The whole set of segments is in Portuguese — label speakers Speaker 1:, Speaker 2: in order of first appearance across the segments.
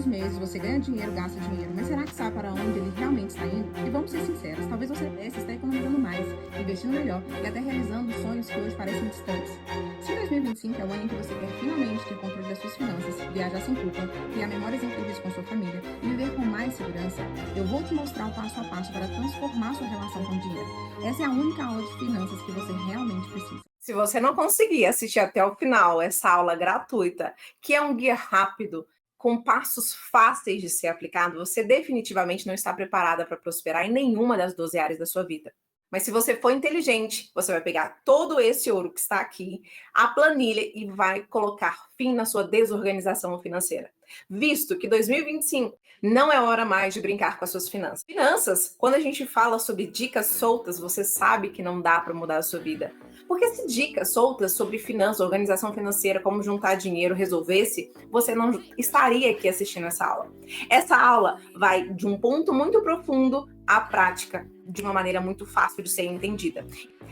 Speaker 1: os meses você ganha dinheiro, gasta dinheiro, mas será que sabe para onde ele realmente está indo? E vamos ser sinceros, talvez você desse está economizando mais, investindo melhor e até realizando sonhos que hoje parecem distantes. Se 2025 é o ano em que você quer finalmente ter controle das suas finanças, viajar sem culpa, criar memórias incríveis com sua família e viver com mais segurança, eu vou te mostrar o passo a passo para transformar sua relação com o dinheiro. Essa é a única aula de finanças que você realmente precisa.
Speaker 2: Se você não conseguir assistir até o final essa aula gratuita, que é um guia rápido, com passos fáceis de ser aplicado, você definitivamente não está preparada para prosperar em nenhuma das 12 áreas da sua vida. Mas se você for inteligente, você vai pegar todo esse ouro que está aqui, a planilha, e vai colocar fim na sua desorganização financeira. Visto que 2025 não é hora mais de brincar com as suas finanças. Finanças, quando a gente fala sobre dicas soltas, você sabe que não dá para mudar a sua vida. Porque se dicas soltas sobre finanças, organização financeira, como juntar dinheiro, resolvesse, você não estaria aqui assistindo essa aula. Essa aula vai de um ponto muito profundo à prática, de uma maneira muito fácil de ser entendida.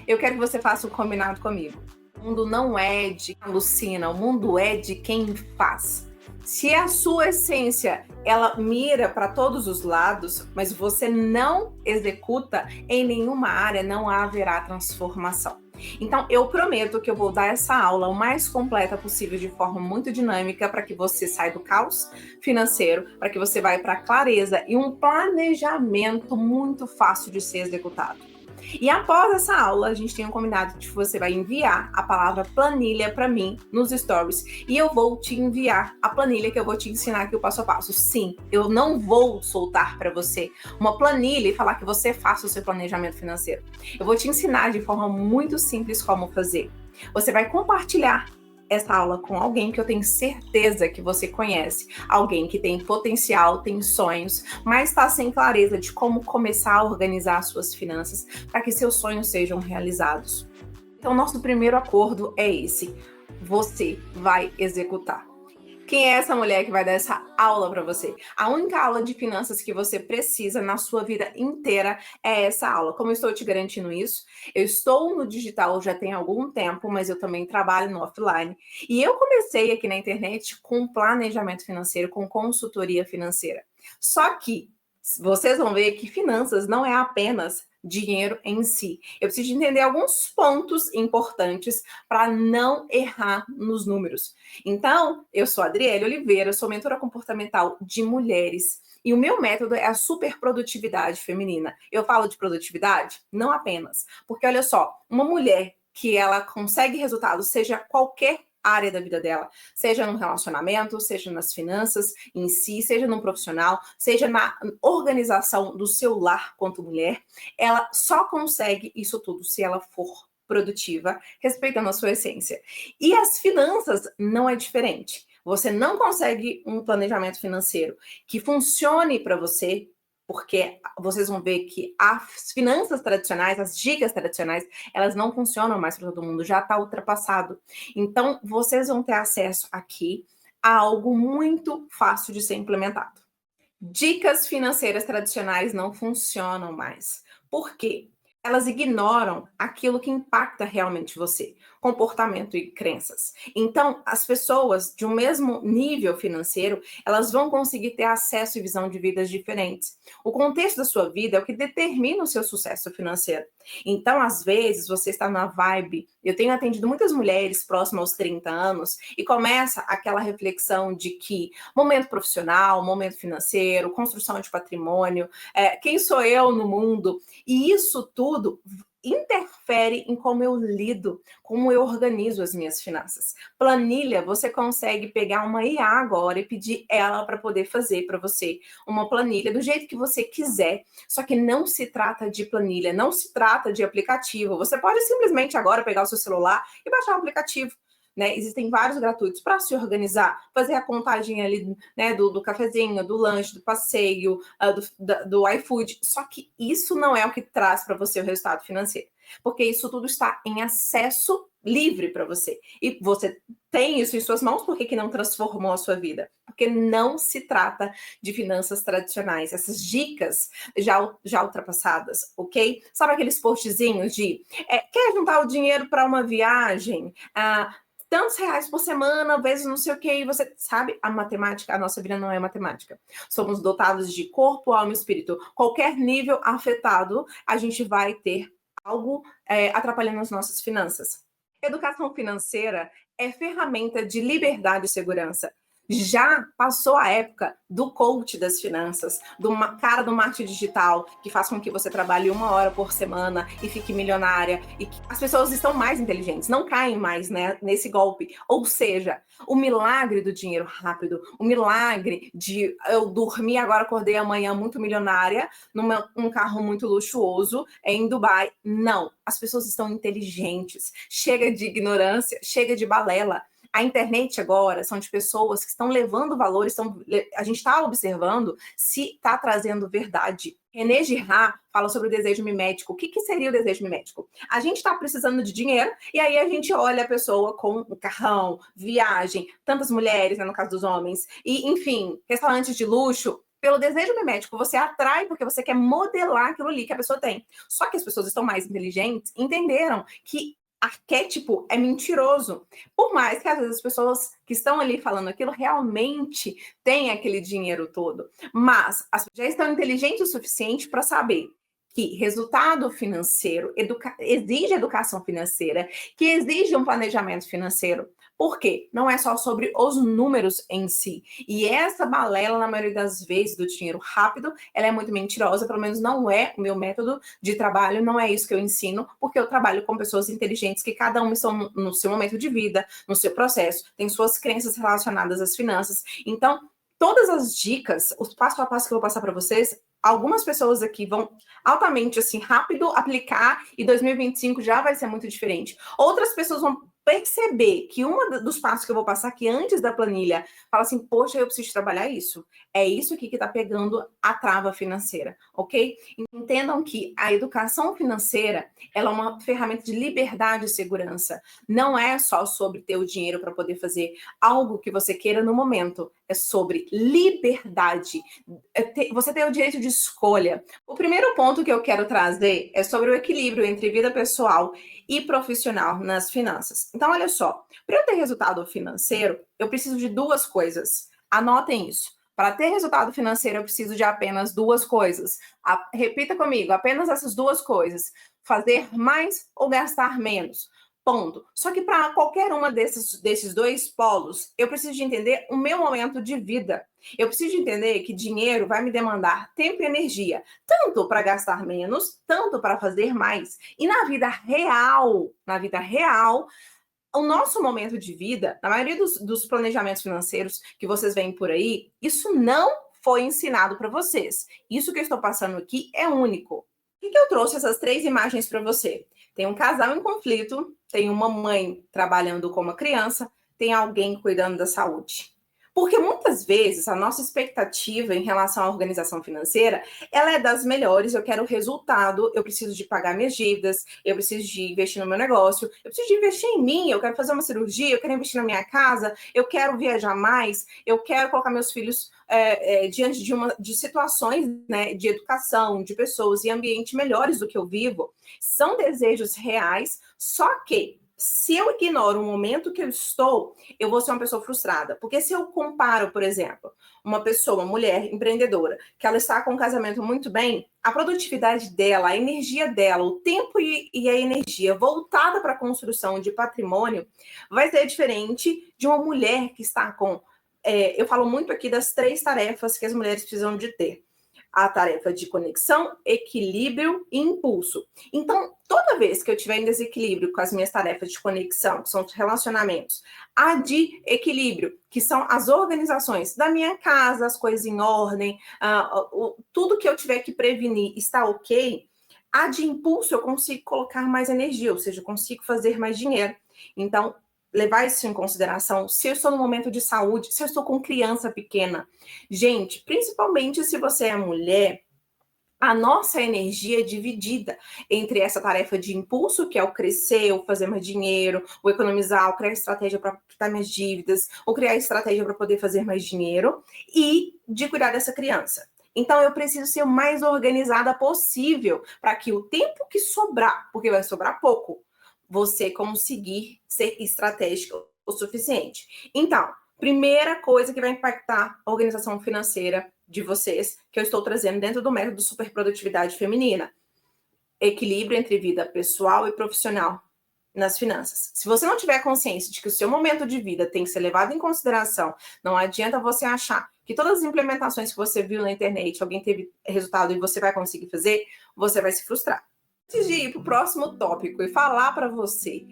Speaker 2: Eu quero que você faça um combinado comigo. O mundo não é de quem alucina, o mundo é de quem faz. Se a sua essência, ela mira para todos os lados, mas você não executa em nenhuma área, não haverá transformação. Então, eu prometo que eu vou dar essa aula o mais completa possível, de forma muito dinâmica, para que você saia do caos financeiro, para que você vá para a clareza e um planejamento muito fácil de ser executado. E após essa aula, a gente tem um combinado de que você vai enviar a palavra planilha para mim nos stories, e eu vou te enviar a planilha que eu vou te ensinar aqui o passo a passo. Sim, eu não vou soltar para você uma planilha e falar que você faça o seu planejamento financeiro. Eu vou te ensinar de forma muito simples como fazer. Você vai compartilhar essa aula com alguém que eu tenho certeza que você conhece, alguém que tem potencial, tem sonhos, mas está sem clareza de como começar a organizar suas finanças para que seus sonhos sejam realizados. Então, nosso primeiro acordo é esse: você vai executar. Quem é essa mulher que vai dar essa aula para você? A única aula de finanças que você precisa na sua vida inteira é essa aula. Como eu estou te garantindo isso? Eu estou no digital já tem algum tempo, mas eu também trabalho no offline. E eu comecei aqui na internet com planejamento financeiro, com consultoria financeira. Só que vocês vão ver que finanças não é apenas dinheiro em si. Eu preciso entender alguns pontos importantes para não errar nos números. Então, eu sou a Adriele Oliveira, sou mentora comportamental de mulheres. E o meu método é a superprodutividade feminina. Eu falo de produtividade? Não apenas. Porque, olha só, uma mulher que ela consegue resultados, seja qualquer área da vida dela, seja no relacionamento, seja nas finanças em si, seja no profissional, seja na organização do seu lar quanto mulher, ela só consegue isso tudo se ela for produtiva, respeitando a sua essência. E as finanças não é diferente. Você não consegue um planejamento financeiro que funcione para você, porque vocês vão ver que as finanças tradicionais, as dicas tradicionais, elas não funcionam mais para todo mundo, já está ultrapassado. Então, vocês vão ter acesso aqui a algo muito fácil de ser implementado. Dicas financeiras tradicionais não funcionam mais. Por quê? Elas ignoram aquilo que impacta realmente você, comportamento e crenças. Então, as pessoas de um mesmo nível financeiro, elas vão conseguir ter acesso e visão de vidas diferentes. O contexto da sua vida é o que determina o seu sucesso financeiro. Então, às vezes, você está na vibe. Eu tenho atendido muitas mulheres próximas aos 30 anos e começa aquela reflexão de que momento profissional, momento financeiro, construção de patrimônio, quem sou eu no mundo? E isso tudo interfere em como eu lido, como eu organizo as minhas finanças. Planilha, você consegue pegar uma IA agora e pedir ela para poder fazer para você uma planilha do jeito que você quiser. Só que não se trata de planilha, não se trata de aplicativo. Você pode simplesmente agora pegar o seu celular e baixar o aplicativo. Né? Existem vários gratuitos para se organizar, fazer a contagem ali, né, do cafezinho, do lanche, do passeio, do iFood. Só que isso não é o que traz para você o resultado financeiro, porque isso tudo está em acesso livre para você. E você tem isso em suas mãos, por que não transformou a sua vida? Porque não se trata de finanças tradicionais. Essas dicas já ultrapassadas, ok? Sabe aqueles postzinhos de quer juntar o dinheiro para uma viagem? tantos reais por semana, vezes não sei o quê, e você sabe, a matemática, a nossa vida não é matemática. Somos dotados de corpo, alma e espírito. Qualquer nível afetado, a gente vai ter algo atrapalhando as nossas finanças. Educação financeira é ferramenta de liberdade e segurança. Já passou a época do coach das finanças, do cara do marketing digital, que faz com que você trabalhe 1 hora por semana e fique milionária. E que as pessoas estão mais inteligentes, não caem mais, né, nesse golpe. Ou seja, o milagre do dinheiro rápido, o milagre de eu dormir agora, acordei amanhã muito milionária, num carro muito luxuoso, em Dubai. Não, as pessoas estão inteligentes. Chega de ignorância, chega de balela. A internet agora são de pessoas que estão levando valor, a gente está observando se está trazendo verdade. René Girard fala sobre o desejo mimético. O que seria o desejo mimético? A gente está precisando de dinheiro e aí a gente olha a pessoa com o carrão, viagem, tantas mulheres, né, no caso dos homens, e enfim, restaurantes de luxo. Pelo desejo mimético, você atrai porque você quer modelar aquilo ali que a pessoa tem. Só que as pessoas estão mais inteligentes, entenderam que arquétipo é mentiroso. Por mais que às vezes as pessoas que estão ali falando aquilo realmente tenham aquele dinheiro todo. Mas as pessoas já estão inteligentes o suficiente para saber que resultado financeiro exige educação financeira, que exige um planejamento financeiro. Por quê? Não é só sobre os números em si. E essa balela, na maioria das vezes, do dinheiro rápido, ela é muito mentirosa, pelo menos não é o meu método de trabalho, não é isso que eu ensino, porque eu trabalho com pessoas inteligentes que cada uma estão no seu momento de vida, no seu processo, tem suas crenças relacionadas às finanças. Então, todas as dicas, os passo a passo que eu vou passar para vocês, algumas pessoas aqui vão altamente, assim, rápido aplicar e 2025 já vai ser muito diferente. Outras pessoas vão perceber que dos passos que eu vou passar aqui antes da planilha, fala assim, poxa, eu preciso trabalhar isso. É isso aqui que está pegando a trava financeira, ok? Entendam que a educação financeira, ela é uma ferramenta de liberdade e segurança. Não é só sobre ter o dinheiro para poder fazer algo que você queira no momento. É sobre liberdade. Você tem o direito de escolha. O primeiro ponto que eu quero trazer é sobre o equilíbrio entre vida pessoal e profissional nas finanças. Então, olha só, para eu ter resultado financeiro, eu preciso de 2 coisas. Anotem isso. Para ter resultado financeiro, eu preciso de apenas 2 coisas. Repita comigo, apenas essas 2 coisas. Fazer mais ou gastar menos. Ponto. Só que para qualquer uma desses 2 polos, eu preciso de entender o meu momento de vida. Eu preciso de entender que dinheiro vai me demandar tempo e energia, tanto para gastar menos, tanto para fazer mais. E na vida real, o nosso momento de vida, na maioria dos planejamentos financeiros que vocês veem por aí, isso não foi ensinado para vocês. Isso que eu estou passando aqui é único. Por que eu trouxe essas 3 imagens para você? Tem um casal em conflito, tem uma mãe trabalhando com uma criança, tem alguém cuidando da saúde. Porque muitas vezes a nossa expectativa em relação à organização financeira, ela é das melhores, eu quero resultado, eu preciso de pagar minhas dívidas, eu preciso de investir no meu negócio, eu preciso de investir em mim, eu quero fazer uma cirurgia, eu quero investir na minha casa, eu quero viajar mais, eu quero colocar meus filhos diante de situações, né, de educação, de pessoas e ambientes melhores do que eu vivo. São desejos reais, só que se eu ignoro o momento que eu estou, eu vou ser uma pessoa frustrada. Porque se eu comparo, por exemplo, uma pessoa, uma mulher empreendedora, que ela está com um casamento muito bem, a produtividade dela, a energia dela, o tempo e a energia voltada para a construção de patrimônio vai ser diferente de uma mulher que está com... eu falo muito aqui das 3 tarefas que as mulheres precisam de ter. A tarefa de conexão, equilíbrio e impulso. Então, toda vez que eu tiver em desequilíbrio com as minhas tarefas de conexão, que são os relacionamentos, a de equilíbrio, que são as organizações da minha casa, as coisas em ordem, tudo que eu tiver que prevenir está ok, a de impulso eu consigo colocar mais energia, ou seja, eu consigo fazer mais dinheiro. Então, levar isso em consideração, se eu estou no momento de saúde, se eu estou com criança pequena. Gente, principalmente se você é mulher, a nossa energia é dividida entre essa tarefa de impulso, que é o crescer, o fazer mais dinheiro, o economizar, o criar estratégia para quitar minhas dívidas, o criar estratégia para poder fazer mais dinheiro, e de cuidar dessa criança. Então, eu preciso ser o mais organizada possível para que o tempo que sobrar, porque vai sobrar pouco, você conseguir ser estratégico o suficiente. Então, primeira coisa que vai impactar a organização financeira de vocês, que eu estou trazendo dentro do método Superprodutividade Feminina: equilíbrio entre vida pessoal e profissional nas finanças. Se você não tiver consciência de que o seu momento de vida tem que ser levado em consideração, não adianta você achar que todas as implementações que você viu na internet, alguém teve resultado e você vai conseguir fazer, você vai se frustrar. Antes de ir para o próximo tópico e falar para você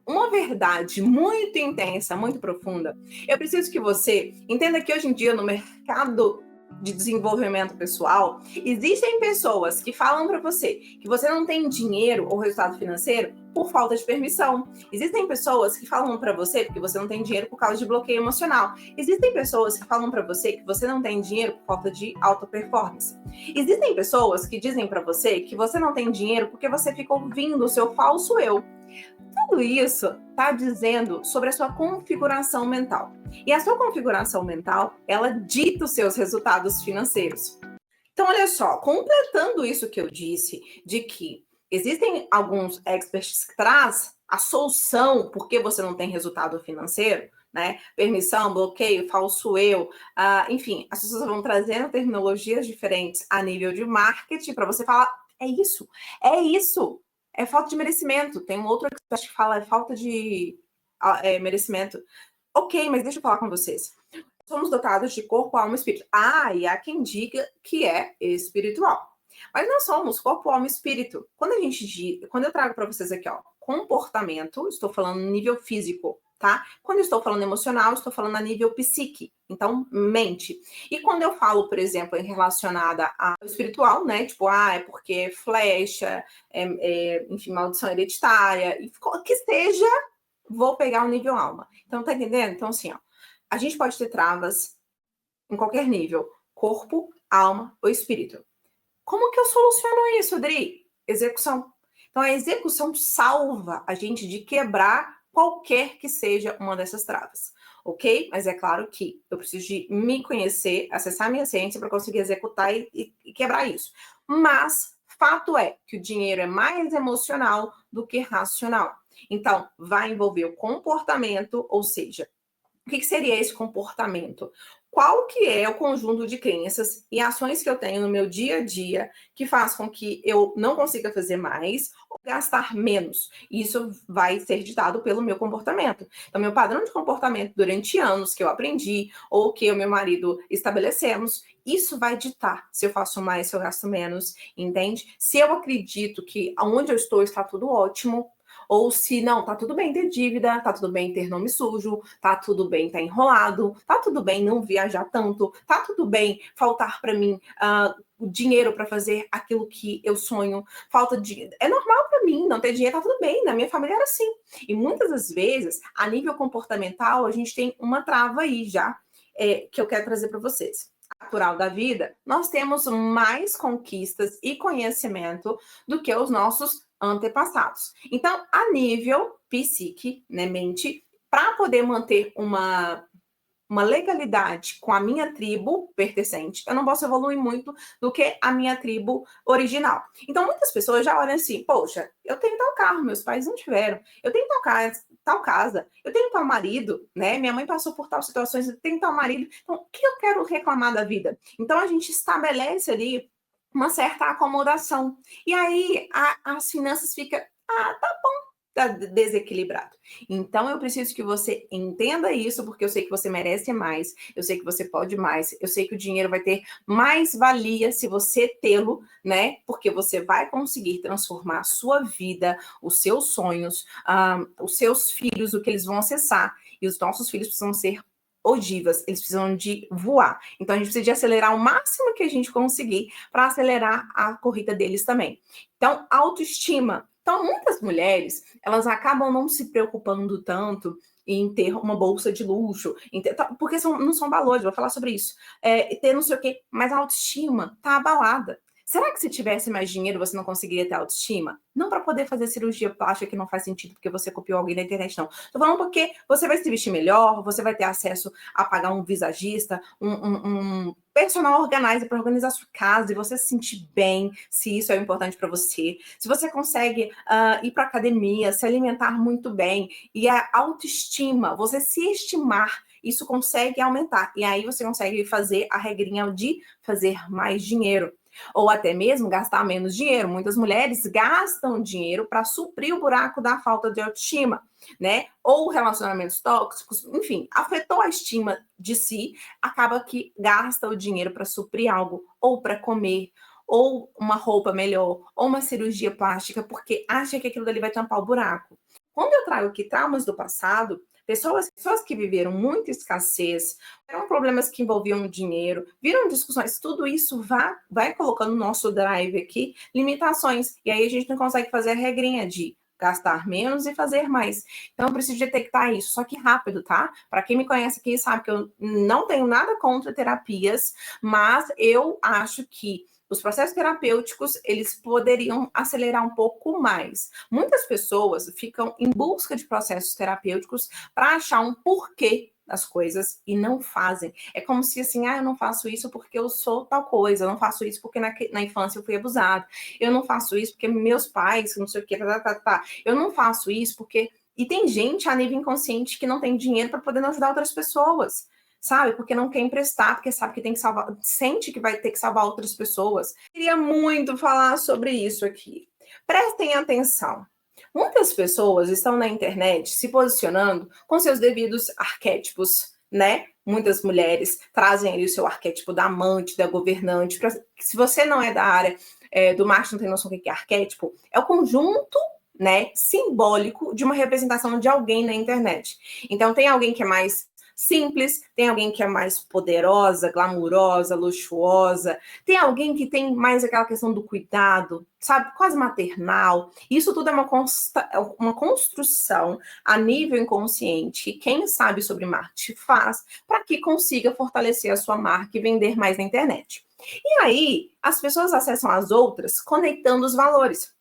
Speaker 2: uma verdade muito intensa, muito profunda, eu preciso que você entenda que hoje em dia no mercado de desenvolvimento pessoal, existem pessoas que falam para você que você não tem dinheiro ou resultado financeiro por falta de permissão. Existem pessoas que falam para você que você não tem dinheiro por causa de bloqueio emocional. Existem pessoas que falam para você que você não tem dinheiro por falta de alta performance. Existem pessoas que dizem para você que você não tem dinheiro porque você fica ouvindo o seu falso eu. Tudo isso está dizendo sobre a sua configuração mental. E a sua configuração mental, ela dita os seus resultados financeiros. Então, olha só, completando isso que eu disse, de que existem alguns experts que trazem a solução porque você não tem resultado financeiro, né? Permissão, bloqueio, falso eu, enfim, as pessoas vão trazendo terminologias diferentes a nível de marketing para você falar, é isso, é falta de merecimento. Tem um outro expert que fala, é falta de merecimento. Ok, mas deixa eu falar com vocês. Somos dotados de corpo, alma e espírito. E há quem diga que é espiritual. Mas nós somos corpo, alma e espírito. Quando eu trago para vocês aqui, comportamento, estou falando nível físico, tá? Quando eu estou falando emocional, estou falando a nível psique. Então, mente. E quando eu falo, por exemplo, relacionada ao espiritual, né? Tipo, é porque flecha, enfim, maldição hereditária, que seja, vou pegar o nível alma. Então, tá entendendo? Então, assim, a gente pode ter travas em qualquer nível, corpo, alma ou espírito. Como que eu soluciono isso, Adri? Execução. Então, a execução salva a gente de quebrar qualquer que seja uma dessas travas, ok? Mas é claro que eu preciso de me conhecer, acessar a minha ciência para conseguir executar e quebrar isso. Mas, fato é que o dinheiro é mais emocional do que racional. Então, vai envolver o comportamento, ou seja, o que seria esse comportamento? Qual que é o conjunto de crenças e ações que eu tenho no meu dia a dia que faz com que eu não consiga fazer mais ou gastar menos? Isso vai ser ditado pelo meu comportamento. Então, meu padrão de comportamento durante anos que eu aprendi ou que eu e meu marido estabelecemos, isso vai ditar se eu faço mais, se eu gasto menos, entende? Se eu acredito que onde eu estou está tudo ótimo, ou se não, tá tudo bem ter dívida, tá tudo bem ter nome sujo, tá tudo bem tá enrolado, tá tudo bem não viajar tanto, tá tudo bem faltar para mim o dinheiro para fazer aquilo que eu sonho, é normal para mim não ter dinheiro, tá tudo bem, na minha família era assim. E muitas das vezes, a nível comportamental, a gente tem uma trava aí já, que eu quero trazer para vocês. Natural da vida, nós temos mais conquistas e conhecimento do que os nossos antepassados. Então, a nível psique, né, mente, para poder manter uma legalidade com a minha tribo pertencente, eu não posso evoluir muito do que a minha tribo original. Então, muitas pessoas já olham assim, poxa, eu tenho tal carro, meus pais não tiveram, eu tenho tal casa, eu tenho tal marido, né? Minha mãe passou por tal situações, eu tenho tal marido. Então, o que eu quero reclamar da vida? Então, a gente estabelece ali uma certa acomodação. E aí, as finanças ficam, tá bom, tá desequilibrado. Então, eu preciso que você entenda isso, porque eu sei que você merece mais, eu sei que você pode mais, eu sei que o dinheiro vai ter mais valia se você tê-lo, né? Porque você vai conseguir transformar a sua vida, os seus sonhos, os seus filhos, o que eles vão acessar. E os nossos filhos precisam ser ogivas, eles precisam de voar. Então, a gente precisa de acelerar o máximo que a gente conseguir para acelerar a corrida deles também. Então, autoestima. Então, muitas mulheres, elas acabam não se preocupando tanto em ter uma bolsa de luxo, porque não são valores, vou falar sobre isso, ter não sei o quê, mas a autoestima está abalada. Será que se tivesse mais dinheiro você não conseguiria ter autoestima? Não para poder fazer cirurgia plástica que não faz sentido porque você copiou alguém na internet, não. Tô falando porque você vai se vestir melhor, você vai ter acesso a pagar um visagista, um personal organizer para organizar sua casa e você se sentir bem, se isso é importante para você. Se você consegue ir para academia, se alimentar muito bem e a autoestima, você se estimar, isso consegue aumentar. E aí você consegue fazer a regrinha de fazer mais dinheiro. Ou até mesmo gastar menos dinheiro. Muitas mulheres gastam dinheiro para suprir o buraco da falta de autoestima, né? Ou relacionamentos tóxicos, enfim, afetou a estima de si, acaba que gasta o dinheiro para suprir algo, ou para comer, ou uma roupa melhor, ou uma cirurgia plástica, porque acha que aquilo dali vai tampar o buraco. Quando eu trago aqui traumas do passado, pessoas que viveram muita escassez, eram problemas que envolviam dinheiro, viram discussões, tudo isso vai colocando no nosso drive aqui limitações. E aí a gente não consegue fazer a regrinha de gastar menos e fazer mais. Então eu preciso detectar isso, só que rápido, tá? Para quem me conhece aqui sabe que eu não tenho nada contra terapias, mas eu acho que os processos terapêuticos, eles poderiam acelerar um pouco mais. Muitas pessoas ficam em busca de processos terapêuticos para achar um porquê das coisas e não fazem. É como se assim, eu não faço isso porque eu sou tal coisa, eu não faço isso porque na infância eu fui abusado, eu não faço isso porque meus pais, não sei o que, eu não faço isso porque... E tem gente a nível inconsciente que não tem dinheiro para poder ajudar outras pessoas, sabe? Porque não quer emprestar, porque sabe que tem que salvar, sente que vai ter que salvar outras pessoas. Queria muito falar sobre isso aqui. Prestem atenção. Muitas pessoas estão na internet se posicionando com seus devidos arquétipos, né? Muitas mulheres trazem ali o seu arquétipo da amante, da governante. Se você não é da área do marketing, não tem noção do que é arquétipo, é o conjunto, né, simbólico de uma representação de alguém na internet. Então, tem alguém que é mais simples, tem alguém que é mais poderosa, glamurosa, luxuosa, tem alguém que tem mais aquela questão do cuidado, sabe, quase maternal. Isso tudo é uma construção a nível inconsciente que quem sabe sobre marketing faz para que consiga fortalecer a sua marca e vender mais na internet. E aí, as pessoas acessam as outras conectando os valores.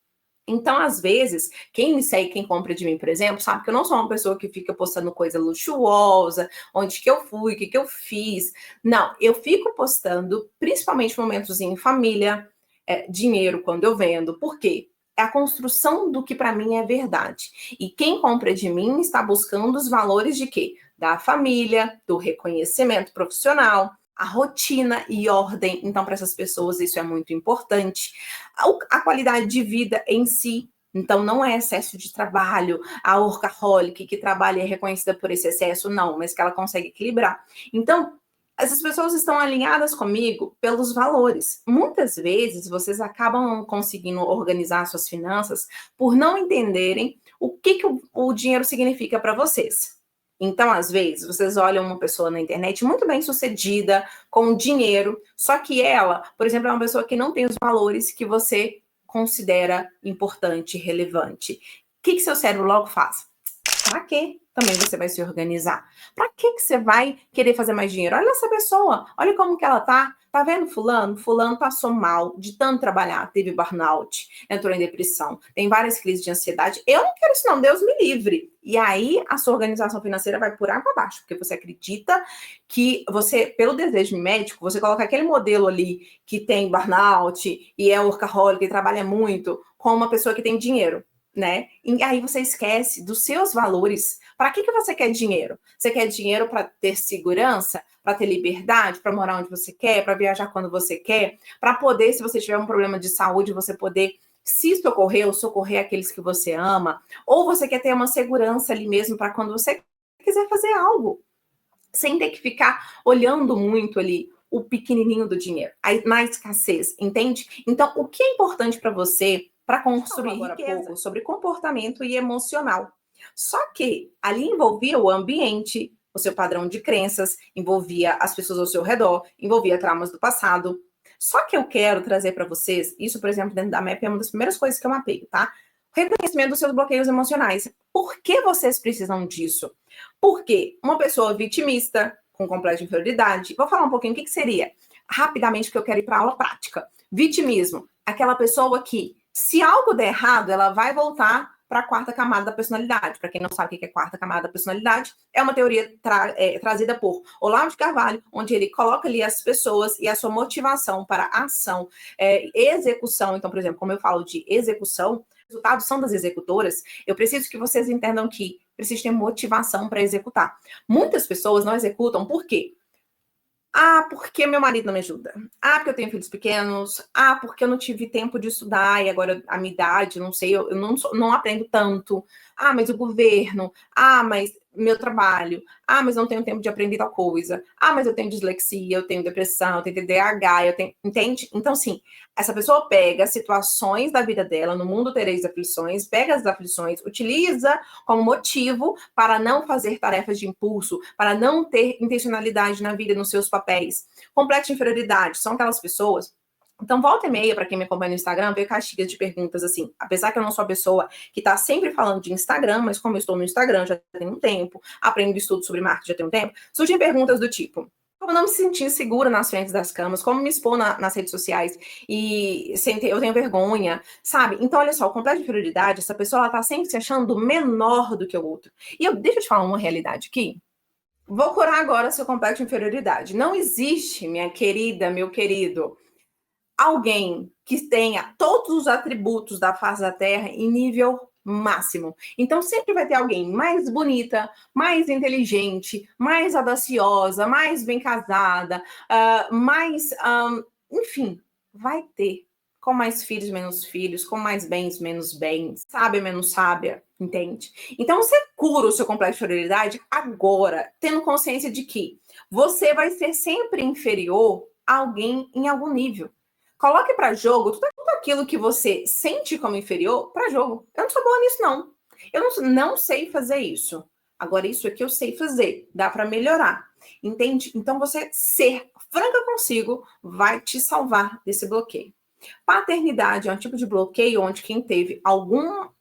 Speaker 2: Então, às vezes, quem me segue, quem compra de mim, por exemplo, sabe que eu não sou uma pessoa que fica postando coisa luxuosa, onde que eu fui, o que que eu fiz. Não, eu fico postando, principalmente momentos em família, dinheiro quando eu vendo. Por quê? É a construção do que para mim é verdade. E quem compra de mim está buscando os valores de quê? Da família, do reconhecimento profissional, a rotina e ordem. Então, para essas pessoas, isso é muito importante. A qualidade de vida em si. Então, não é excesso de trabalho, a workaholic que trabalha e é reconhecida por esse excesso, não, mas que ela consegue equilibrar. Então, essas pessoas estão alinhadas comigo pelos valores. Muitas vezes, vocês acabam conseguindo organizar suas finanças por não entenderem o que o dinheiro significa para vocês. Então, às vezes, vocês olham uma pessoa na internet muito bem sucedida, com dinheiro, só que ela, por exemplo, é uma pessoa que não tem os valores que você considera importante, relevante. O que seu cérebro logo faz? Para quê? Também você vai se organizar. Para que você vai querer fazer mais dinheiro? Olha essa pessoa, olha como que ela tá. Tá vendo fulano? Fulano passou mal de tanto trabalhar, teve burnout, entrou em depressão, tem várias crises de ansiedade. Eu não quero isso não, Deus me livre. E aí a sua organização financeira vai por água abaixo, porque você acredita que você, pelo desejo médico, você coloca aquele modelo ali que tem burnout e é workaholic e trabalha muito, com uma pessoa que tem dinheiro, né? E aí você esquece dos seus valores. Para que você quer dinheiro? Você quer dinheiro para ter segurança, para ter liberdade, para morar onde você quer, para viajar quando você quer, para poder, se você tiver um problema de saúde, você poder se socorrer ou socorrer aqueles que você ama, ou você quer ter uma segurança ali mesmo para quando você quiser fazer algo, sem ter que ficar olhando muito ali o pequenininho do dinheiro, na escassez, entende? Então, o que é importante para você para construir riqueza? Sobre comportamento e emocional. Só que ali envolvia o ambiente, o seu padrão de crenças, envolvia as pessoas ao seu redor, envolvia traumas do passado. Só que eu quero trazer para vocês, isso, por exemplo, dentro da MAP é uma das primeiras coisas que eu mapeio, tá? Reconhecimento dos seus bloqueios emocionais. Por que vocês precisam disso? Porque uma pessoa vitimista, com complexo de inferioridade, vou falar um pouquinho o que seria, rapidamente, porque eu quero ir para a aula prática. Vitimismo, aquela pessoa que, se algo der errado, ela vai voltar para a quarta camada da personalidade. Para quem não sabe o que é quarta camada da personalidade, é uma teoria trazida por Olavo de Carvalho, onde ele coloca ali as pessoas e a sua motivação para a ação, execução. Então, por exemplo, como eu falo de execução, os resultados são das executoras, eu preciso que vocês entendam que precisa ter motivação para executar. Muitas pessoas não executam, por quê? Porque meu marido não me ajuda. Porque eu tenho filhos pequenos. Porque eu não tive tempo de estudar e agora a minha idade, não sei, eu não aprendo tanto. Mas o governo. Mas meu trabalho. Mas não tenho tempo de aprender tal coisa. Mas eu tenho dislexia, eu tenho depressão, eu tenho TDAH, eu tenho... Entende? Então, sim, essa pessoa pega situações da vida dela, no mundo tereis aflições, pega as aflições, utiliza como motivo para não fazer tarefas de impulso, para não ter intencionalidade na vida, nos seus papéis. Complexo de inferioridade, são aquelas pessoas. Então, volta e meia, para quem me acompanha no Instagram, vê caixinhas de perguntas assim. Apesar que eu não sou a pessoa que está sempre falando de Instagram, mas como eu estou no Instagram já tem um tempo, aprendo estudo sobre marketing já tem um tempo, surgem perguntas do tipo: como não me sentir segura nas frentes das câmeras, como me expor nas redes sociais e eu tenho vergonha, sabe? Então, olha só, o complexo de inferioridade, essa pessoa ela tá sempre se achando menor do que o outro. E deixa eu te falar uma realidade aqui. Vou curar agora seu complexo de inferioridade. Não existe, minha querida, meu querido, alguém que tenha todos os atributos da face da Terra em nível máximo. Então, sempre vai ter alguém mais bonita, mais inteligente, mais audaciosa, mais bem casada, enfim, vai ter. Com mais filhos, menos filhos, com mais bens, menos bens, sábia, menos sábia, entende? Então, você cura o seu complexo de inferioridade agora, tendo consciência de que você vai ser sempre inferior a alguém em algum nível. Coloque para jogo tudo aquilo que você sente como inferior para jogo. Eu não sou boa nisso, não. Eu não sei fazer isso. Agora, isso aqui eu sei fazer. Dá para melhorar. Entende? Então, você ser franca consigo vai te salvar desse bloqueio. Paternidade é um tipo de bloqueio onde quem teve alguma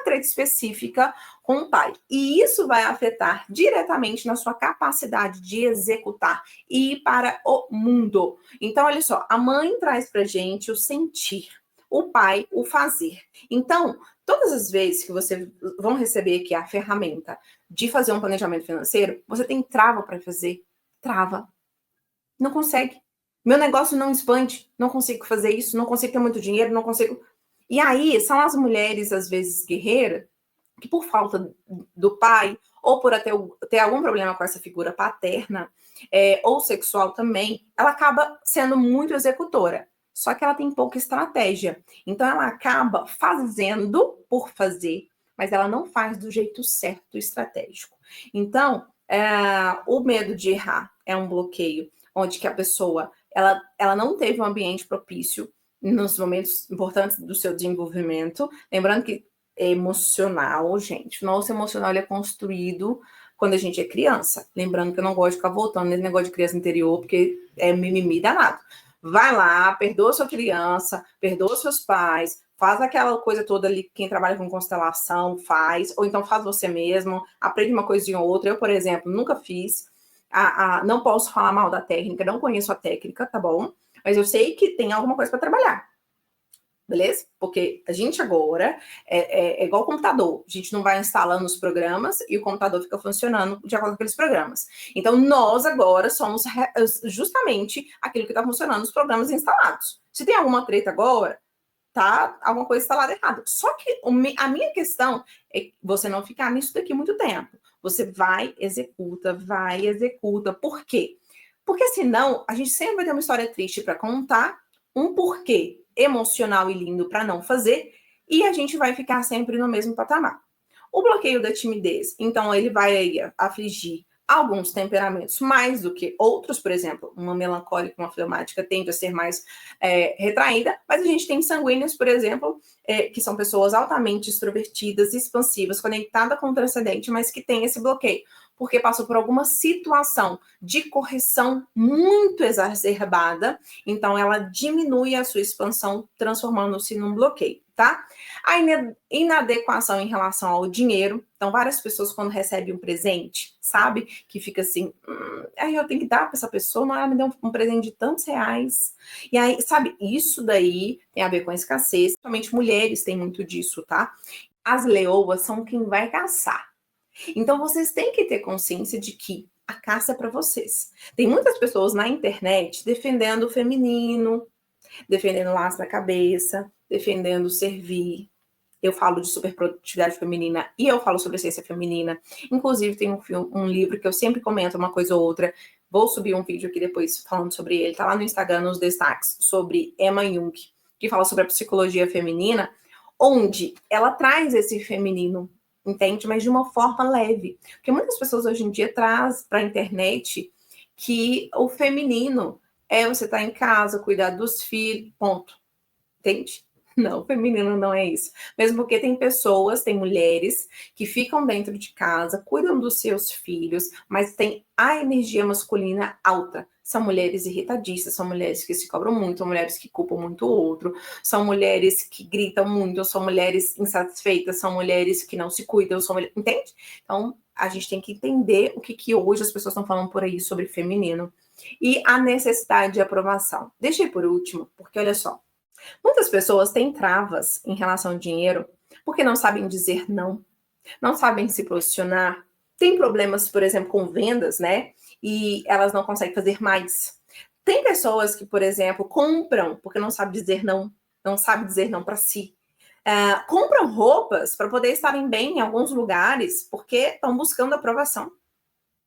Speaker 2: treta específica com o pai. E isso vai afetar diretamente na sua capacidade de executar e ir para o mundo. Então, olha só, a mãe traz pra gente o sentir, o pai o fazer. Então, todas as vezes que vocês vão receber aqui a ferramenta de fazer um planejamento financeiro, você tem trava para fazer? Trava. Não consegue. Meu negócio não expande, não consigo fazer isso, não consigo ter muito dinheiro, não consigo... E aí, são as mulheres, às vezes, guerreiras, que por falta do pai, ou por ter algum problema com essa figura paterna, ou sexual também, ela acaba sendo muito executora. Só que ela tem pouca estratégia. Então, ela acaba fazendo por fazer, mas ela não faz do jeito certo, estratégico. Então, o medo de errar é um bloqueio, onde que a pessoa ela não teve um ambiente propício nos momentos importantes do seu desenvolvimento. Lembrando que é emocional, gente. O nosso emocional ele é construído quando a gente é criança. Lembrando que eu não gosto de ficar voltando nesse negócio de criança interior, porque é mimimi danado. Vai lá, perdoa sua criança, perdoa seus pais, faz aquela coisa toda ali, quem trabalha com constelação faz, ou então faz você mesmo, aprende uma coisinha ou outra. Eu, por exemplo, nunca fiz. Não posso falar mal da técnica, não conheço a técnica, tá bom? Mas eu sei que tem alguma coisa para trabalhar, beleza? Porque a gente agora é igual o computador, a gente não vai instalando os programas e o computador fica funcionando de acordo com aqueles programas. Então, nós agora somos justamente aquilo que está funcionando nos programas instalados. Se tem alguma treta agora, tá? Alguma coisa instalada errada. Só que a minha questão é você não ficar nisso daqui muito tempo. Você vai, executa. Por quê? Porque senão a gente sempre vai ter uma história triste para contar, um porquê emocional e lindo para não fazer, e a gente vai ficar sempre no mesmo patamar. O bloqueio da timidez, então ele vai aí afligir alguns temperamentos mais do que outros, por exemplo, uma melancólica, uma fleumática tende a ser mais retraída, mas a gente tem sanguíneos, por exemplo, que são pessoas altamente extrovertidas, expansivas, conectadas com o transcendente, mas que tem esse bloqueio. porque passou por alguma situação de correção muito exacerbada, então ela diminui a sua expansão, transformando-se num bloqueio, tá? A inadequação em relação ao dinheiro, então várias pessoas quando recebem um presente, sabe? Que fica assim, aí eu tenho que dar para essa pessoa, mas ela me deu um presente de tantos reais. E aí, sabe, isso daí tem a ver com a escassez, principalmente mulheres têm muito disso, tá? As leoas são quem vai caçar. Então, vocês têm que ter consciência de que a caça é para vocês. Tem muitas pessoas na internet defendendo o feminino, defendendo o laço na cabeça, defendendo servir. Eu falo de superprodutividade feminina e eu falo sobre ciência feminina. Inclusive, tem um livro que eu sempre comento uma coisa ou outra. Vou subir um vídeo aqui depois falando sobre ele. Tá lá no Instagram, nos destaques, sobre Emma Jung, que fala sobre a psicologia feminina, onde ela traz esse feminino, entende? Mas de uma forma leve. Porque muitas pessoas hoje em dia trazem para a internet que o feminino é você estar em casa, cuidar dos filhos, ponto. Entende? Não, feminino não é isso. Mesmo porque tem pessoas, tem mulheres que ficam dentro de casa, cuidam dos seus filhos, mas tem a energia masculina alta. São mulheres irritadiças, são mulheres que se cobram muito, são mulheres que culpam muito o outro, são mulheres que gritam muito, são mulheres insatisfeitas, são mulheres que não se cuidam, são mulheres... Entende? Então, a gente tem que entender o que hoje as pessoas estão falando por aí sobre feminino. E a necessidade de aprovação. Deixei por último, porque olha só, muitas pessoas têm travas em relação ao dinheiro porque não sabem dizer não, não sabem se posicionar, têm problemas, por exemplo, com vendas, né? E elas não conseguem fazer mais. Tem pessoas que, por exemplo, compram porque não sabem dizer não, não sabem dizer não para si. Compram roupas para poder estarem bem em alguns lugares porque estão buscando aprovação.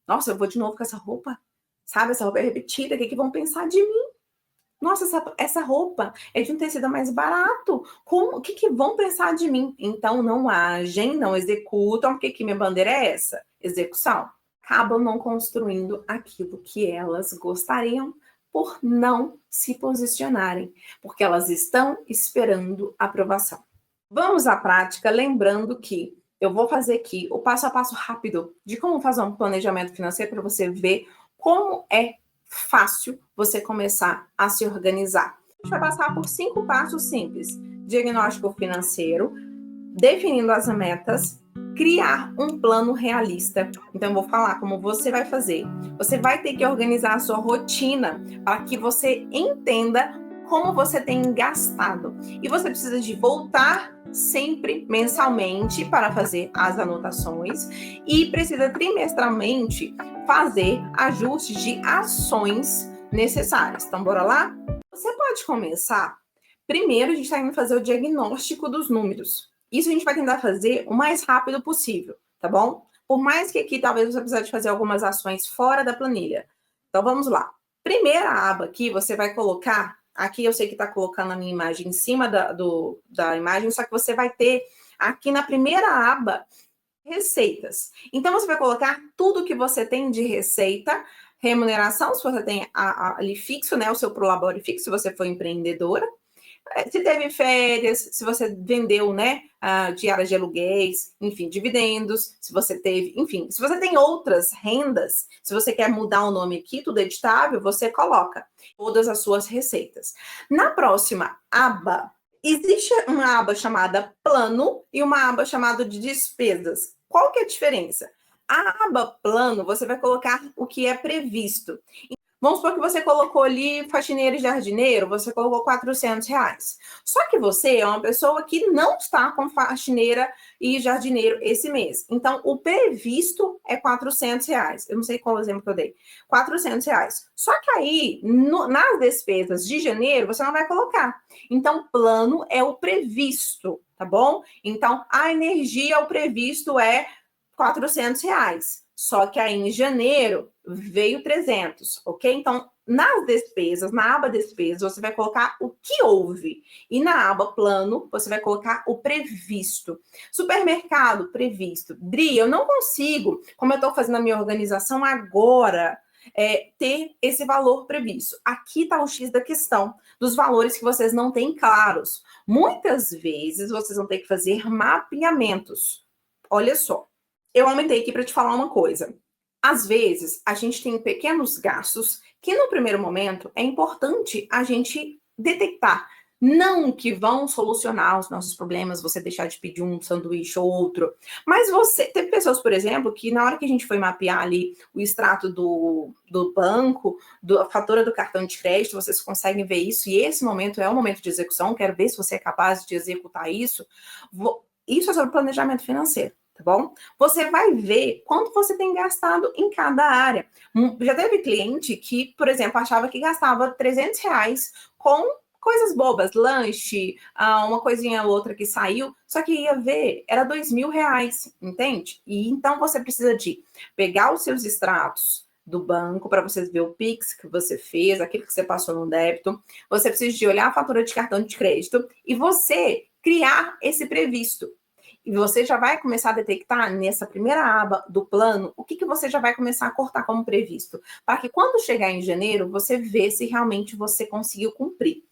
Speaker 2: Nossa, eu vou de novo com essa roupa, sabe? Essa roupa é repetida, o que vão pensar de mim? Nossa, essa roupa é de um tecido mais barato. O que vão pensar de mim? Então, não agem, não executam, porque que minha bandeira é essa? Execução. Acabam não construindo aquilo que elas gostariam por não se posicionarem, porque elas estão esperando aprovação. Vamos à prática, lembrando que eu vou fazer aqui o passo a passo rápido de como fazer um planejamento financeiro para você ver como é fácil você começar a se organizar. A gente vai passar por 5 passos simples: diagnóstico financeiro, definindo as metas, criar um plano realista. Então, eu vou falar como você vai fazer. Você vai ter que organizar a sua rotina para que você entenda como você tem gastado. E você precisa de voltar sempre mensalmente para fazer as anotações e precisa trimestralmente fazer ajustes de ações necessárias. Então, bora lá? Você pode começar. Primeiro, a gente está indo fazer o diagnóstico dos números. Isso a gente vai tentar fazer o mais rápido possível, tá bom? Por mais que aqui talvez você precise fazer algumas ações fora da planilha. Então, vamos lá. Primeira aba aqui, você vai colocar... Aqui eu sei que está colocando a minha imagem em cima da imagem, só que você vai ter aqui na primeira aba receitas. Então, você vai colocar tudo que você tem de receita, remuneração, se você tem ali fixo, né, o seu prolabore fixo, se você for empreendedora. Se teve férias, se você vendeu, né, diárias de aluguéis, enfim, dividendos, se você teve, enfim, se você tem outras rendas, se você quer mudar o nome aqui, tudo editável, você coloca todas as suas receitas. Na próxima aba, existe uma aba chamada plano e uma aba chamada de despesas. Qual que é a diferença? A aba plano, você vai colocar o que é previsto. Vamos supor que você colocou ali faxineiro e jardineiro, você colocou R$ 400. Só que você é uma pessoa que não está com faxineira e jardineiro esse mês. Então, o previsto é R$ 400. Eu não sei qual exemplo que eu dei. R$ 400. Só que aí, nas despesas de janeiro, você não vai colocar. Então, plano é o previsto, tá bom? Então, a energia, o previsto é R$ 400. Só que aí em janeiro veio 300, ok? Então, nas despesas, na aba despesas, você vai colocar o que houve. E na aba plano, você vai colocar o previsto. Supermercado, previsto. Dri, eu não consigo, como eu estou fazendo a minha organização agora, ter esse valor previsto. Aqui está o X da questão, dos valores que vocês não têm claros. Muitas vezes, vocês vão ter que fazer mapeamentos. Olha só. Eu aumentei aqui para te falar uma coisa. Às vezes, a gente tem pequenos gastos que no primeiro momento é importante a gente detectar. Não que vão solucionar os nossos problemas, você deixar de pedir um sanduíche ou outro, mas você teve pessoas, por exemplo, que na hora que a gente foi mapear ali o extrato do banco, a fatura do cartão de crédito, vocês conseguem ver isso, e esse momento é o momento de execução, quero ver se você é capaz de executar isso. Isso é sobre planejamento financeiro. Tá bom? Você vai ver quanto você tem gastado em cada área. Já teve cliente que, por exemplo, achava que gastava R$ 300 com coisas bobas, lanche, uma coisinha ou outra que saiu, só que ia ver, era R$ 2.000, entende? E então você precisa de pegar os seus extratos do banco para você ver o Pix que você fez, aquilo que você passou no débito. Você precisa de olhar a fatura de cartão de crédito e você criar esse previsto. E você já vai começar a detectar nessa primeira aba do plano o que você já vai começar a cortar como previsto, para que quando chegar em janeiro você vê se realmente você conseguiu cumprir.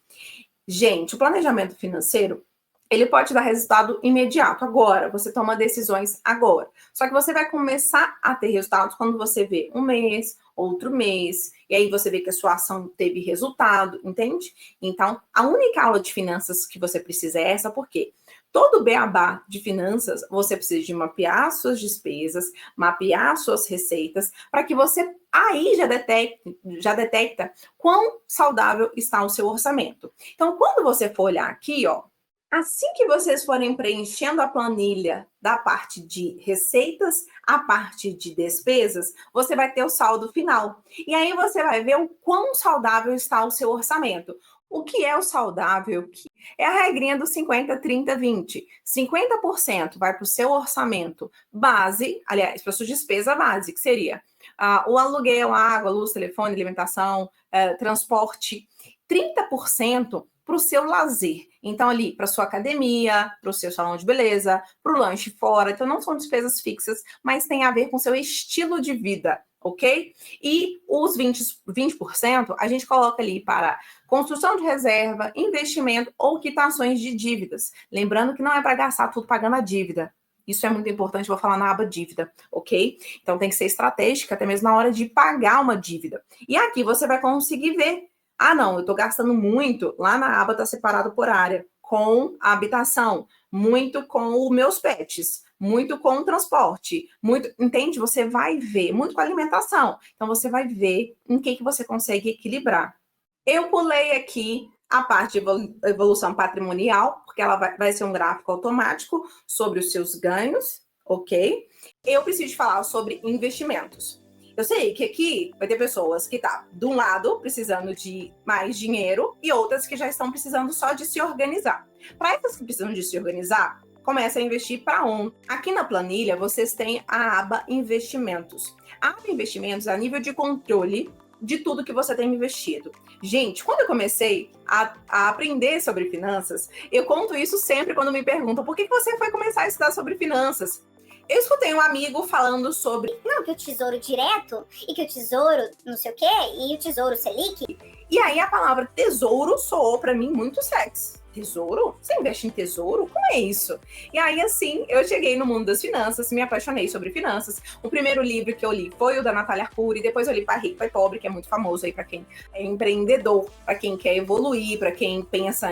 Speaker 2: Gente, o planejamento financeiro, ele pode dar resultado imediato, agora, você toma decisões agora. Só que você vai começar a ter resultados quando você vê um mês, outro mês, e aí você vê que a sua ação teve resultado, entende? Então, a única aula de finanças que você precisa é essa, por quê? Todo beabá de finanças, você precisa de mapear suas despesas, mapear suas receitas, para que você aí já detecta quão saudável está o seu orçamento. Então, quando você for olhar aqui, ó, assim que vocês forem preenchendo a planilha da parte de receitas, a parte de despesas, você vai ter o saldo final. E aí você vai ver o quão saudável está o seu orçamento. O que é o saudável? É a regrinha do 50, 30, 20. 50% vai para o seu orçamento base, aliás, para a sua despesa base, que seria o aluguel, a água, a luz, telefone, alimentação, transporte. 30% para o seu lazer. Então, ali, para sua academia, para o seu salão de beleza, para o lanche fora. Então, não são despesas fixas, mas tem a ver com o seu estilo de vida, ok? E os 20% a gente coloca ali para construção de reserva, investimento ou quitações de dívidas. Lembrando que não é para gastar tudo pagando a dívida. Isso é muito importante, vou falar na aba dívida, ok? Então tem que ser estratégica até mesmo na hora de pagar uma dívida. E aqui você vai conseguir ver. Ah, não, eu estou gastando muito. Lá na aba está separado por área, com a habitação, muito com os meus pets, muito com o transporte, muito, entende? Você vai ver, muito com a alimentação. Então você vai ver em que você consegue equilibrar. Eu pulei aqui a parte de evolução patrimonial, porque ela vai ser um gráfico automático sobre os seus ganhos, ok? Eu preciso falar sobre investimentos. Eu sei que aqui vai ter pessoas que estão, de um lado, precisando de mais dinheiro e outras que já estão precisando só de se organizar. Para essas que precisam de se organizar, começa a investir para onde? Aqui na planilha, vocês têm a aba investimentos. A aba investimentos é a nível de controle de tudo que você tem investido. Gente, quando eu comecei a aprender sobre finanças, eu conto isso sempre quando me perguntam por que você foi começar a estudar sobre finanças? Eu escutei um amigo falando sobre...
Speaker 3: Não, que o tesouro direto e que o tesouro não sei o quê e o tesouro Selic.
Speaker 2: E aí a palavra tesouro soou para mim muito sexy. Tesouro? Você investe em tesouro? Como é isso? E aí, assim, eu cheguei no mundo das finanças, me apaixonei sobre finanças. O primeiro livro que eu li foi o da Natália Arcuri, depois eu li Pai Rico, Pai Pobre, que é muito famoso aí para quem é empreendedor, para quem quer evoluir, para quem pensa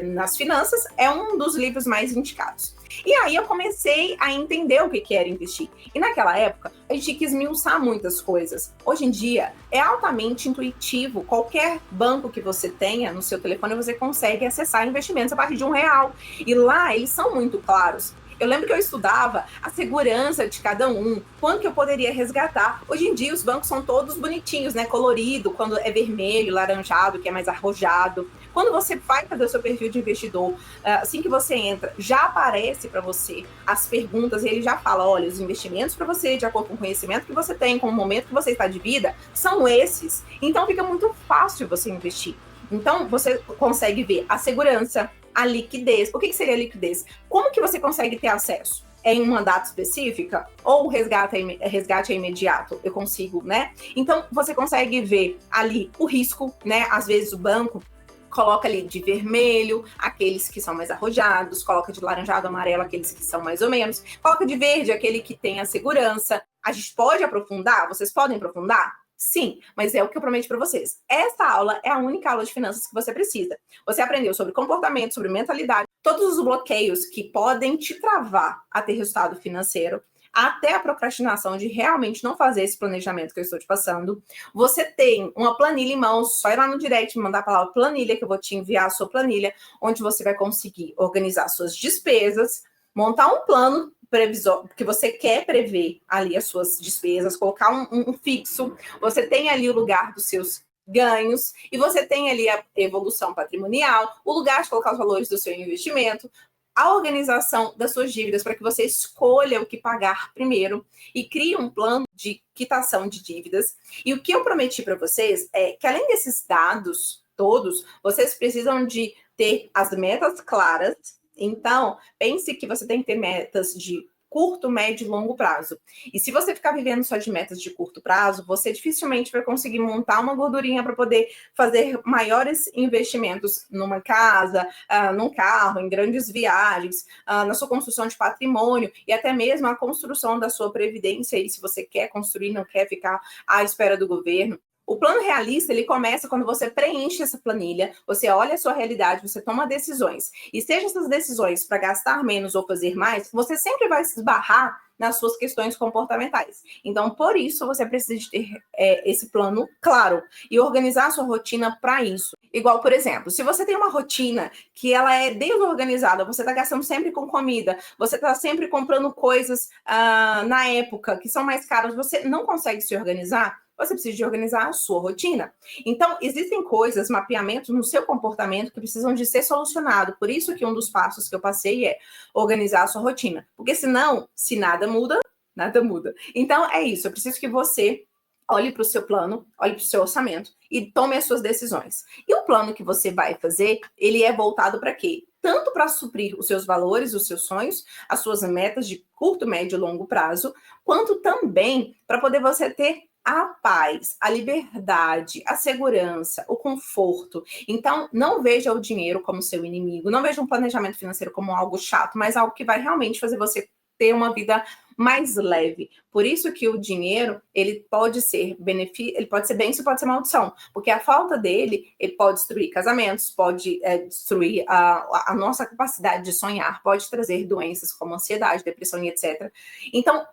Speaker 2: nas finanças, é um dos livros mais indicados. E aí eu comecei a entender o que era investir. E naquela época, a gente quis esmiuçar muitas coisas. Hoje em dia, é altamente intuitivo. Qualquer banco que você tenha no seu telefone, você consegue acessar investimentos a partir de R$1. E lá, eles são muito claros. Eu lembro que eu estudava a segurança de cada um, quanto que eu poderia resgatar. Hoje em dia, os bancos são todos bonitinhos, né? Colorido, quando é vermelho, laranjado, que é mais arrojado. Quando você vai fazer o seu perfil de investidor, assim que você entra, já aparece para você as perguntas e ele já fala, olha, os investimentos para você, de acordo com o conhecimento que você tem, com o momento que você está de vida, são esses. Então, fica muito fácil você investir. Então, você consegue ver a segurança, a liquidez. O que seria a liquidez? Como que você consegue ter acesso? É em uma data específica? Ou o resgate é imediato? Eu consigo, né? Então, você consegue ver ali o risco, né? Às vezes o banco coloca ali de vermelho, aqueles que são mais arrojados, coloca de laranjado, amarelo, aqueles que são mais ou menos, coloca de verde, aquele que tem a segurança. A gente pode aprofundar? Vocês podem aprofundar? Sim, mas é o que eu prometo para vocês. Essa aula é a única aula de finanças que você precisa. Você aprendeu sobre comportamento, sobre mentalidade, todos os bloqueios que podem te travar a ter resultado financeiro, até a procrastinação de realmente não fazer esse planejamento que eu estou te passando. Você tem uma planilha em mãos, só ir lá no direct, me mandar a palavra planilha, que eu vou te enviar a sua planilha, onde você vai conseguir organizar suas despesas, montar um plano previsor, que você quer prever ali as suas despesas, colocar um fixo, você tem ali o lugar dos seus ganhos, e você tem ali a evolução patrimonial, o lugar de colocar os valores do seu investimento, a organização das suas dívidas para que você escolha o que pagar primeiro e crie um plano de quitação de dívidas. E o que eu prometi para vocês é que, além desses dados todos, vocês precisam de ter as metas claras. Então, pense que você tem que ter metas de curto, médio e longo prazo. E se você ficar vivendo só de metas de curto prazo, você dificilmente vai conseguir montar uma gordurinha para poder fazer maiores investimentos numa casa, num carro, em grandes viagens, na sua construção de patrimônio e até mesmo a construção da sua previdência. E se você quer construir, não quer ficar à espera do governo. O plano realista, ele começa quando você preenche essa planilha, você olha a sua realidade, você toma decisões. E seja essas decisões para gastar menos ou fazer mais, você sempre vai se esbarrar nas suas questões comportamentais. Então, por isso, você precisa de ter esse plano claro e organizar a sua rotina para isso. Igual, por exemplo, se você tem uma rotina que ela é desorganizada, você está gastando sempre com comida, você está sempre comprando coisas na época que são mais caras, você não consegue se organizar, você precisa de organizar a sua rotina. Então, existem coisas, mapeamentos no seu comportamento que precisam de ser solucionados. Por isso que um dos passos que eu passei é organizar a sua rotina. Porque senão, se nada muda, nada muda. Então, é isso. Eu preciso que você olhe para o seu plano, olhe para o seu orçamento e tome as suas decisões. E o plano que você vai fazer, ele é voltado para quê? Tanto para suprir os seus valores, os seus sonhos, as suas metas de curto, médio e longo prazo, quanto também para poder você ter a paz, a liberdade, a segurança, o conforto. Então, não veja o dinheiro como seu inimigo, não veja um planejamento financeiro como algo chato, mas algo que vai realmente fazer você ter uma vida mais leve. Por isso que o dinheiro, ele pode ser benefício, ele pode ser bênção, pode ser maldição, porque a falta dele, ele pode destruir casamentos, pode destruir a nossa capacidade de sonhar, pode trazer doenças como ansiedade, depressão e etc. Então,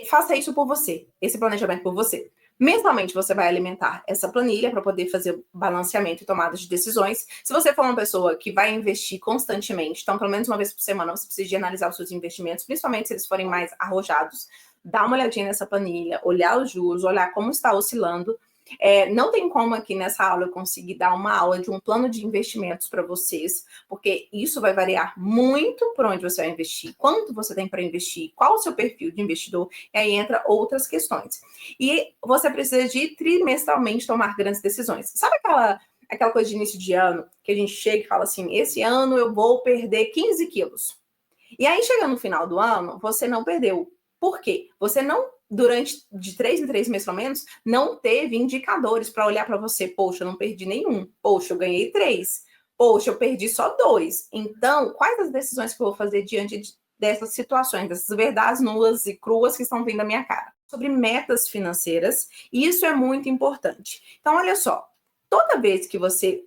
Speaker 2: faça isso por você, esse planejamento por você. Mensalmente você vai alimentar essa planilha para poder fazer balanceamento e tomada de decisões. Se você for uma pessoa que vai investir constantemente, então pelo menos uma vez por semana você precisa de analisar os seus investimentos, principalmente se eles forem mais arrojados, dar uma olhadinha nessa planilha, olhar os juros, olhar como está oscilando. Não tem como aqui nessa aula eu conseguir dar uma aula de um plano de investimentos para vocês, porque isso vai variar muito por onde você vai investir, quanto você tem para investir, qual o seu perfil de investidor, e aí entra outras questões. E você precisa de trimestralmente tomar grandes decisões. Sabe aquela coisa de início de ano, que a gente chega e fala assim, esse ano eu vou perder 15 quilos. E aí, chega no final do ano, você não perdeu. Por quê? Você não, durante de 3 em 3 meses, pelo menos, não teve indicadores para olhar para você. Poxa, eu não perdi nenhum. Poxa, eu ganhei 3. Poxa, eu perdi só 2. Então, quais as decisões que eu vou fazer diante dessas situações, dessas verdades nuas e cruas que estão vindo da minha cara? Sobre metas financeiras, e isso é muito importante. Então, olha só. Toda vez que você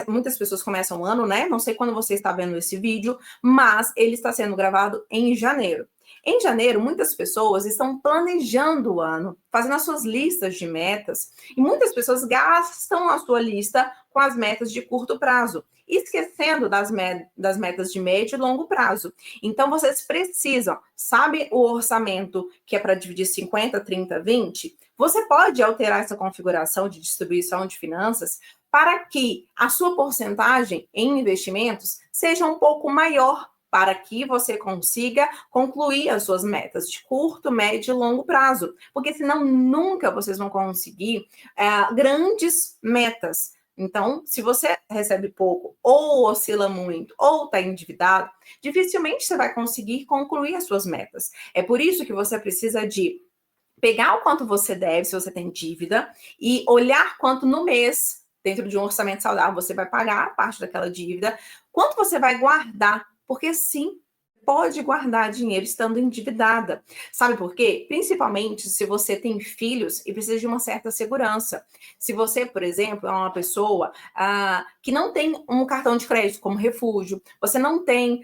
Speaker 2: muitas pessoas começam o ano, né? Não sei quando você está vendo esse vídeo, mas ele está sendo gravado em janeiro. Em janeiro, muitas pessoas estão planejando o ano, fazendo as suas listas de metas, e muitas pessoas gastam a sua lista com as metas de curto prazo, esquecendo das metas de médio e longo prazo. Então, vocês precisam, sabe o orçamento que é para dividir 50, 30, 20? Você pode alterar essa configuração de distribuição de finanças para que a sua porcentagem em investimentos seja um pouco maior, para que você consiga concluir as suas metas de curto, médio e longo prazo. Porque senão nunca vocês vão conseguir grandes metas. Então, se você recebe pouco, ou oscila muito, ou está endividado, dificilmente você vai conseguir concluir as suas metas. É por isso que você precisa de pegar o quanto você deve, se você tem dívida, e olhar quanto no mês, dentro de um orçamento saudável, você vai pagar a parte daquela dívida, quanto você vai guardar. Porque sim, pode guardar dinheiro estando endividada. Sabe por quê? Principalmente se você tem filhos e precisa de uma certa segurança. Se você, por exemplo, é uma pessoa que não tem um cartão de crédito como refúgio, você não tem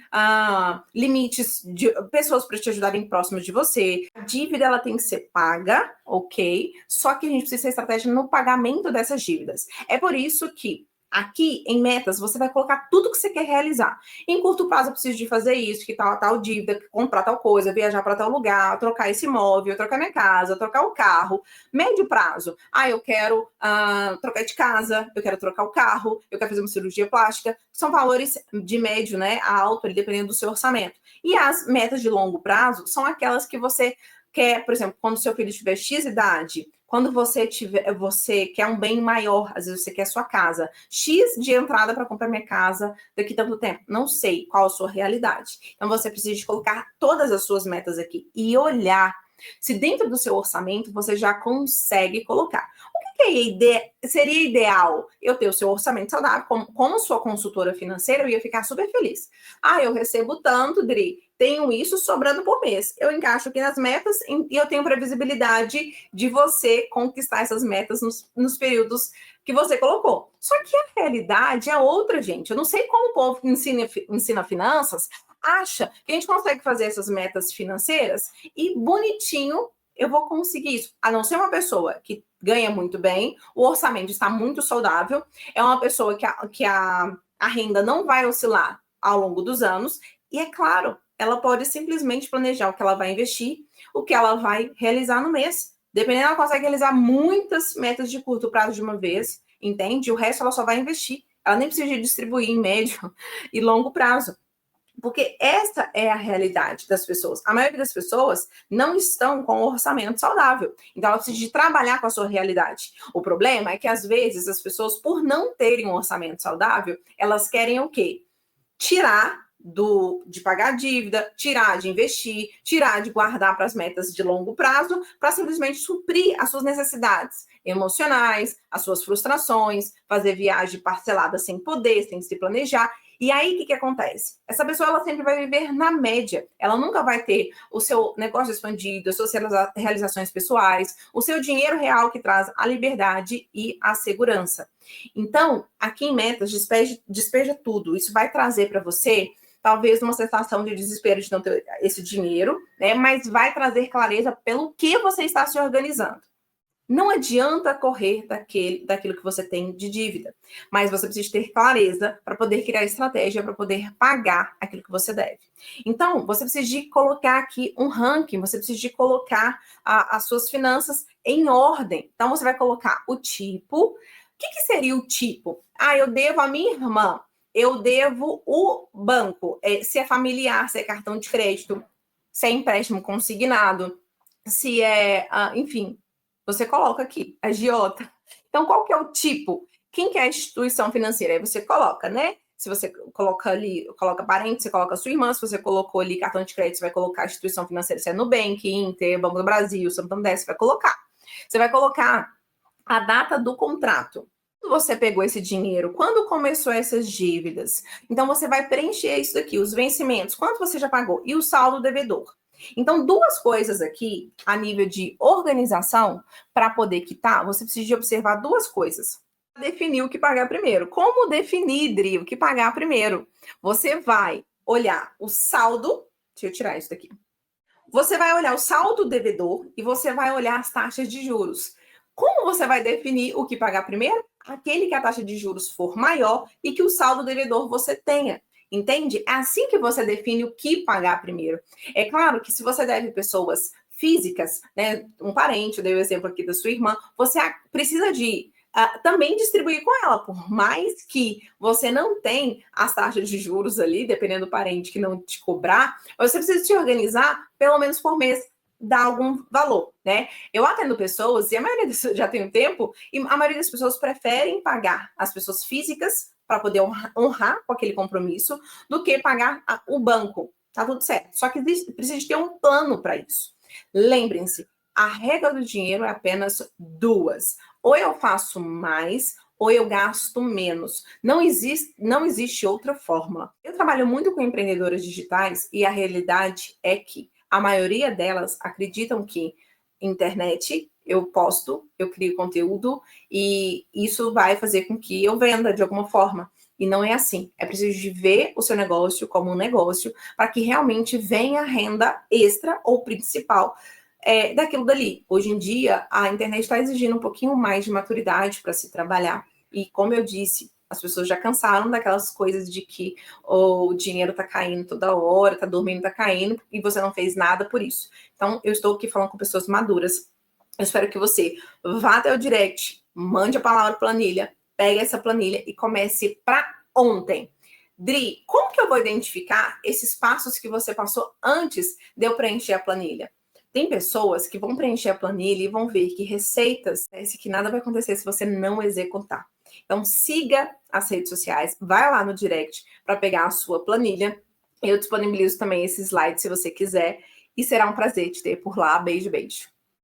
Speaker 2: limites de pessoas para te ajudarem próximos de você, a dívida ela tem que ser paga, ok? Só que a gente precisa ter estratégia no pagamento dessas dívidas. É por isso que aqui em metas você vai colocar tudo que você quer realizar. Em curto prazo eu preciso de fazer isso, que tal dívida, comprar tal coisa, viajar para tal lugar, trocar esse imóvel, trocar minha casa, trocar o carro. Médio prazo, eu quero trocar de casa, eu quero trocar o carro, eu quero fazer uma cirurgia plástica. São valores de médio, né, a alto, dependendo do seu orçamento. E as metas de longo prazo são aquelas que você quer, por exemplo, quando seu filho tiver X idade, quando você quer um bem maior, às vezes você quer sua casa, X de entrada para comprar minha casa daqui a tanto tempo. Não sei qual a sua realidade. Então você precisa de colocar todas as suas metas aqui e olhar se dentro do seu orçamento você já consegue colocar. O que seria ideal? Eu ter o seu orçamento saudável, como sua consultora financeira, eu ia ficar super feliz. Eu recebo tanto, Dri, tenho isso sobrando por mês. Eu encaixo aqui nas metas e eu tenho previsibilidade de você conquistar essas metas nos períodos que você colocou. Só que a realidade é outra, gente. Eu não sei como o povo que ensina finanças acha que a gente consegue fazer essas metas financeiras e bonitinho eu vou conseguir isso. A não ser uma pessoa que ganha muito bem, o orçamento está muito saudável, é uma pessoa que a renda não vai oscilar ao longo dos anos, e é claro, ela pode simplesmente planejar o que ela vai investir, o que ela vai realizar no mês. Dependendo, ela consegue realizar muitas metas de curto prazo de uma vez, entende? O resto ela só vai investir. Ela nem precisa distribuir em médio e longo prazo. Porque essa é a realidade das pessoas. A maioria das pessoas não estão com um orçamento saudável. Então, ela precisa de trabalhar com a sua realidade. O problema é que, às vezes, as pessoas, por não terem um orçamento saudável, elas querem o quê? Tirar de pagar dívida, tirar de investir, tirar de guardar para as metas de longo prazo, para simplesmente suprir as suas necessidades emocionais, as suas frustrações, fazer viagem parcelada sem poder, sem se planejar. E aí, o que acontece? Essa pessoa, ela sempre vai viver na média. Ela nunca vai ter o seu negócio expandido, as suas realizações pessoais, o seu dinheiro real que traz a liberdade e a segurança. Então, aqui em Metas, despeja tudo. Isso vai trazer para você, talvez, uma sensação de desespero de não ter esse dinheiro, né? Mas vai trazer clareza pelo que você está se organizando. Não adianta correr daquilo que você tem de dívida, mas você precisa ter clareza para poder criar estratégia, para poder pagar aquilo que você deve. Então, você precisa de colocar aqui um ranking, você precisa de colocar as suas finanças em ordem. Então, você vai colocar o tipo. O que seria o tipo? Eu devo a minha irmã, eu devo o banco, se é familiar, se é cartão de crédito, se é empréstimo consignado, se é, enfim... Você coloca aqui, agiota. Então, qual que é o tipo? Quem que é a instituição financeira? Aí você coloca, né? Se você coloca ali, coloca parente, você coloca sua irmã. Se você colocou ali cartão de crédito, você vai colocar a instituição financeira. Se é Nubank, Inter, Banco do Brasil, Santander, você vai colocar. Você vai colocar a data do contrato. Quando você pegou esse dinheiro? Quando começou essas dívidas? Então, você vai preencher isso daqui, os vencimentos, quanto você já pagou e o saldo devedor. Então, duas coisas aqui, a nível de organização, para poder quitar, você precisa de observar duas coisas. Definir o que pagar primeiro. Como definir, Dri, o que pagar primeiro? Você vai olhar o saldo, deixa eu tirar isso daqui. Você vai olhar o saldo devedor e você vai olhar as taxas de juros. Como você vai definir o que pagar primeiro? Aquele que a taxa de juros for maior e que o saldo devedor você tenha. Entende? É assim que você define o que pagar primeiro. É claro que se você deve pessoas físicas, né, um parente, eu dei o exemplo aqui da sua irmã, você precisa de também distribuir com ela, por mais que você não tenha as taxas de juros ali, dependendo do parente que não te cobrar, você precisa se organizar pelo menos por mês, dar algum valor, né? Eu atendo pessoas, e a maioria das pessoas já tem um tempo, e a maioria das pessoas preferem pagar as pessoas físicas para poder honrar com aquele compromisso, do que pagar o banco. Tá tudo certo. Só que precisa ter um plano para isso. Lembrem-se, a regra do dinheiro é apenas duas. Ou eu faço mais, ou eu gasto menos. Não existe outra fórmula. Eu trabalho muito com empreendedoras digitais e a realidade é que a maioria delas acreditam que internet, eu posto, eu crio conteúdo e isso vai fazer com que eu venda de alguma forma. E não é assim. É preciso de ver o seu negócio como um negócio para que realmente venha renda extra ou principal daquilo dali. Hoje em dia, a internet está exigindo um pouquinho mais de maturidade para se trabalhar. E como eu disse, as pessoas já cansaram daquelas coisas de que o dinheiro está caindo toda hora, está dormindo, está caindo, e você não fez nada por isso. Então, eu estou aqui falando com pessoas maduras. Eu espero que você vá até o direct, mande a palavra planilha, pegue essa planilha e comece para ontem. Dri, como que eu vou identificar esses passos que você passou antes de eu preencher a planilha? Tem pessoas que vão preencher a planilha e vão ver que receitas, que nada vai acontecer se você não executar. Então, siga as redes sociais, vai lá no direct para pegar a sua planilha. Eu disponibilizo também esse slide se você quiser. E será um prazer te ter por lá. Beijo, beijo.